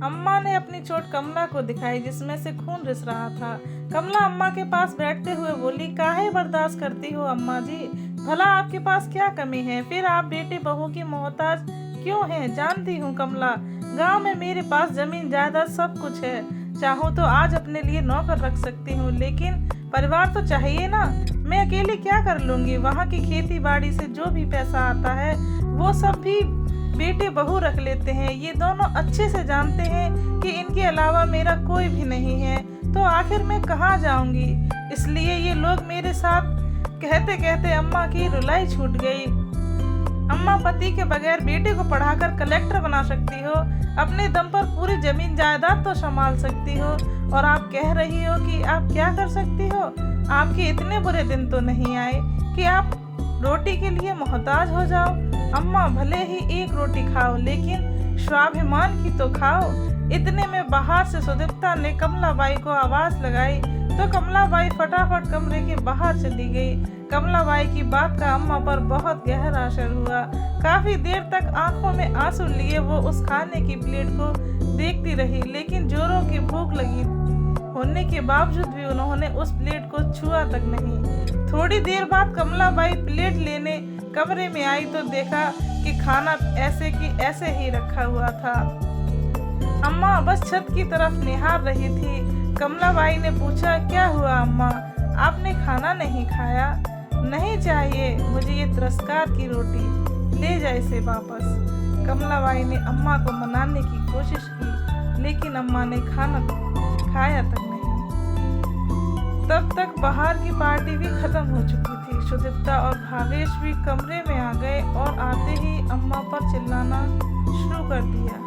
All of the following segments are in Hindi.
अम्मा ने अपनी चोट कमला को दिखाई जिसमें से खून रिस रहा था। कमला अम्मा के पास बैठते हुए बोली, काहे बर्दाश्त करती हो अम्मा जी, भला आपके पास क्या कमी है, फिर आप बेटे बहू की मोहताज क्यों हैं? जानती हूँ कमला, गांव में मेरे पास जमीन जायदाद सब कुछ है, चाहूँ तो आज अपने लिए नौकर रख सकती हूँ, लेकिन परिवार तो चाहिए ना। मैं अकेली क्या कर लूंगी? वहाँ की खेती बाड़ी से जो भी पैसा आता है वो सब भी बेटे बहू रख लेते हैं। ये दोनों अच्छे से जानते हैं कि इनके अलावा मेरा कोई भी नहीं है, तो आखिर मैं कहाँ जाऊंगी? इसलिए ये लोग मेरे साथ। कहते कहते अम्मा की रुलाई छूट गई। अम्मा, पति के बगैर बेटे को पढ़ाकर कलेक्टर बना सकती हो, अपने दम पर पूरी जमीन जायदाद तो संभाल सकती हो, और आप कह रही हो कि आप क्या कर सकती हो? आपके इतने बुरे दिन तो नहीं आए कि आप रोटी के लिए मोहताज हो जाओ। अम्मा, भले ही एक रोटी खाओ, लेकिन स्वाभिमान की तो खाओ। इतने में बाहर से सुदीप्ता ने कमलाबाई को आवाज लगाई, तो कमलाबाई फटाफट कमरे के बाहर चली गई। कमलाबाई की बात का अम्मा पर बहुत गहरा असर हुआ। काफी देर तक आंखों में आंसू लिए वो उस खाने की प्लेट को देखती रही, लेकिन जोरों की भूख लगी होने के बावजूद भी उन्होंने उस प्लेट को छुआ तक नहीं। थोड़ी देर बाद कमलाबाई प्लेट लेने कमरे में आई तो देखा कि खाना ऐसे की ऐसे ही रखा हुआ था। अम्मा बस छत की तरफ निहार रही थी। कमलाबाई ने पूछा, क्या हुआ अम्मा, आपने खाना नहीं खाया? नहीं चाहिए मुझे ये तिरस्कार की रोटी, ले जाए इसे वापस। कमलाबाई ने अम्मा को मनाने की कोशिश की, लेकिन अम्मा ने खाना खाया तक नहीं। तब तक बाहर की पार्टी भी खत्म हो चुकी थी। सुदीप्ता और भावेश भी कमरे में आ गए और आते ही अम्मा पर चिल्लाना शुरू कर दिया।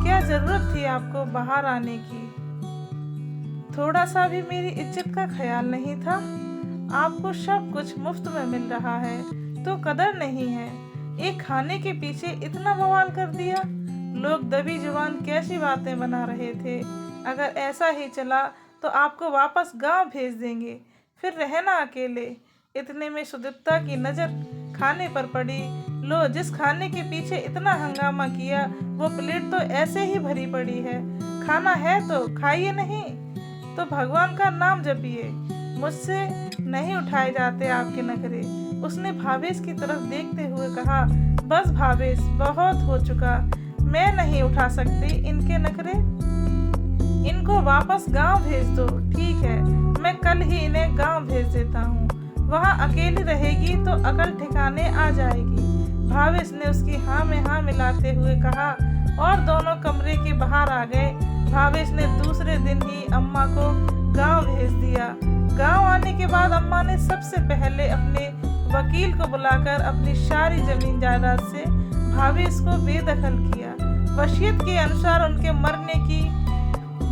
क्या जरूरत थी आपको बाहर आने की? थोड़ा सा भी मेरी इज्जत का ख्याल नहीं था? आपको सब कुछ मुफ्त में मिल रहा है तो कदर नहीं है। एक खाने के पीछे इतना बवाल कर दिया। लोग दबी जुबान कैसी बातें बना रहे थे। अगर ऐसा ही चला तो आपको वापस गांव भेज देंगे, फिर रहना अकेले। इतने में सुदीप्ता की नजर खाने पर पड़ी। लो, जिस खाने के पीछे इतना हंगामा किया वो प्लेट तो ऐसे ही भरी पड़ी है। खाना है तो खाइए, नहीं तो भगवान का नाम जपिए। मुझसे नहीं उठाए जाते आपके नखरे। उसने भावेश की तरफ देखते हुए कहा, बस भावेश, बहुत हो चुका, मैं नहीं उठा सकती इनके नखरे। इनको वापस गांव भेज दो। ठीक है, मैं कल ही इन्हें गांव भेज देता हूँ। वहाँ अकेली रहेगी तो अकल ठिकाने आ जाएगी। भावेश ने उसकी हाँ में हाँ मिलाते हुए कहा और दोनों कमरे के बाहर आ गए। भावेश ने दूसरे दिन ही अम्मा को गांव भेज दिया। गांव आने के बाद अम्मा ने सबसे पहले अपने वकील को बुलाकर अपनी सारी जमीन जायदाद से भावेश को बेदखल किया। वसीयत के अनुसार उनके मरने की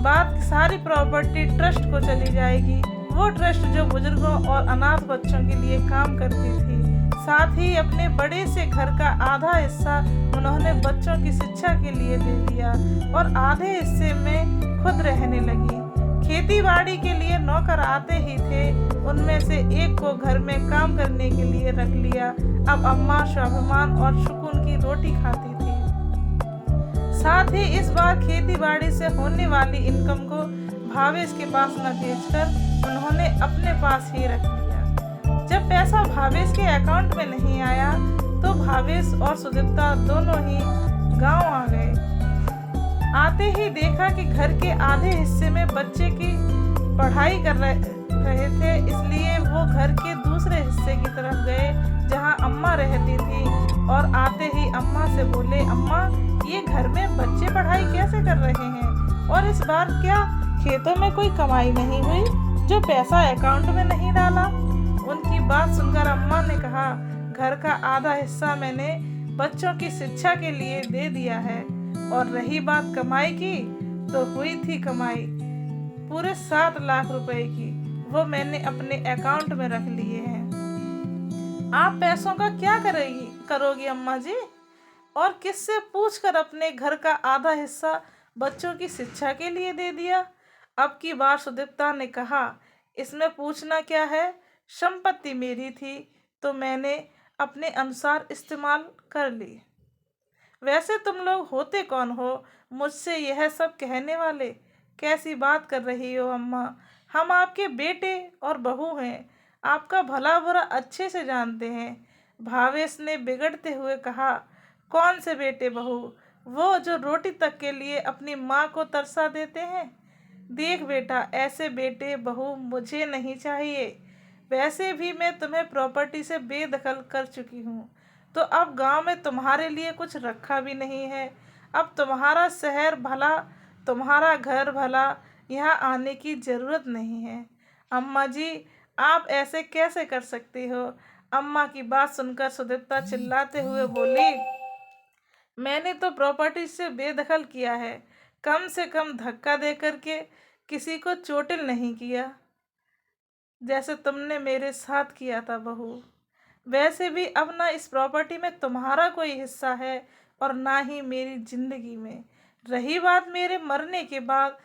बाद सारी प्रॉपर्टी ट्रस्ट को चली जाएगी। वो ट्रस्ट जो बुजुर्गों और अनाथ बच्चों के लिए काम करती थी। साथ ही अपने बड़े से घर का आधा हिस्सा उन्होंने बच्चों की शिक्षा के लिए दे दिया और आधे हिस्से में खुद रहने लगी। खेती बाड़ी के लिए नौकर आते ही थे, उनमें से एक को घर में काम करने के लिए रख लिया। अब अम्मा स्वाभिमान और सुकून की रोटी खाती थी। साथ ही इस बार खेती बाड़ी से होने वाली इनकम को भावेश के पास न भेजकर उन्होंने अपने पास ही रख लिया। जब पैसा भावेश के अकाउंट में नहीं आया तो भावेश और सुदीप्ता दोनों ही गांव आ गए। आते ही देखा कि घर के आधे हिस्से में बच्चे की पढ़ाई कर रहे थे, इसलिए वो घर के दूसरे हिस्से की तरफ गए जहां अम्मा रहती थी और आते ही अम्मा से बोले, अम्मा, ये घर में बच्चे पढ़ाई कैसे कर रहे हैं? और इस बार क्या खेतों में कोई कमाई नहीं हुई जो पैसा अकाउंट में नहीं डाला? उनकी बात सुनकर अम्मा ने कहा, घर का आधा हिस्सा मैंने बच्चों की शिक्षा के लिए दे दिया है, और रही बात कमाई की, तो हुई थी कमाई पूरे 7 लाख रुपए की, वो मैंने अपने अकाउंट में रख लिए हैं। आप पैसों का क्या करोगी अम्मा जी? और किससे पूछकर अपने घर का आधा हिस्सा बच्चों की शिक्षा के लिए दे दिया? अब की बार सुदीप्ता ने कहा, इसमें पूछना क्या है, संपत्ति मेरी थी तो मैंने अपने अनुसार इस्तेमाल कर ली। वैसे तुम लोग होते कौन हो मुझसे यह सब कहने वाले? कैसी बात कर रही हो अम्मा? हम आपके बेटे और बहू हैं, आपका भला बुरा अच्छे से जानते हैं। भावेश ने बिगड़ते हुए कहा। कौन से बेटे बहू? वो जो रोटी तक के लिए अपनी माँ को तरसा देते हैं। देख बेटा, ऐसे बेटे बहू मुझे नहीं चाहिए। वैसे भी मैं तुम्हें प्रॉपर्टी से बेदखल कर चुकी हूँ, तो अब गांव में तुम्हारे लिए कुछ रखा भी नहीं है। अब तुम्हारा शहर भला, तुम्हारा घर भला, यहाँ आने की ज़रूरत नहीं है। अम्मा जी, आप ऐसे कैसे कर सकती हो? अम्मा की बात सुनकर सुदीप्ता चिल्लाते हुए बोली। मैंने तो प्रॉपर्टी से बेदखल किया है, कम से कम धक्का दे करके किसी को चोटिल नहीं किया, जैसे तुमने मेरे साथ किया था बहू। वैसे भी अब ना इस प्रॉपर्टी में तुम्हारा कोई हिस्सा है और ना ही मेरी जिंदगी में। रही बात मेरे मरने के बाद,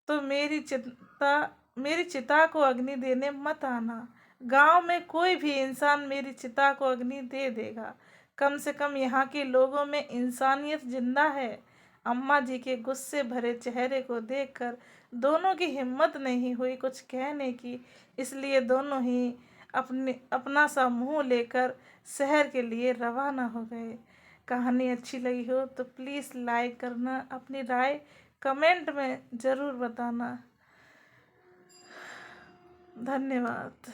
तो मेरी चिता को अग्नि देने मत आना। गांव में कोई भी इंसान मेरी चिता को अग्नि दे देगा। कम से कम यहाँ के लोगों में इंसानियत जिंदा है। अम्मा जी के गुस्से भरे चेहरे को देखकर दोनों की हिम्मत नहीं हुई कुछ कहने की, इसलिए दोनों ही अपना सा मुंह लेकर शहर के लिए रवाना हो गए। कहानी अच्छी लगी हो तो प्लीज़ लाइक करना, अपनी राय कमेंट में ज़रूर बताना। धन्यवाद।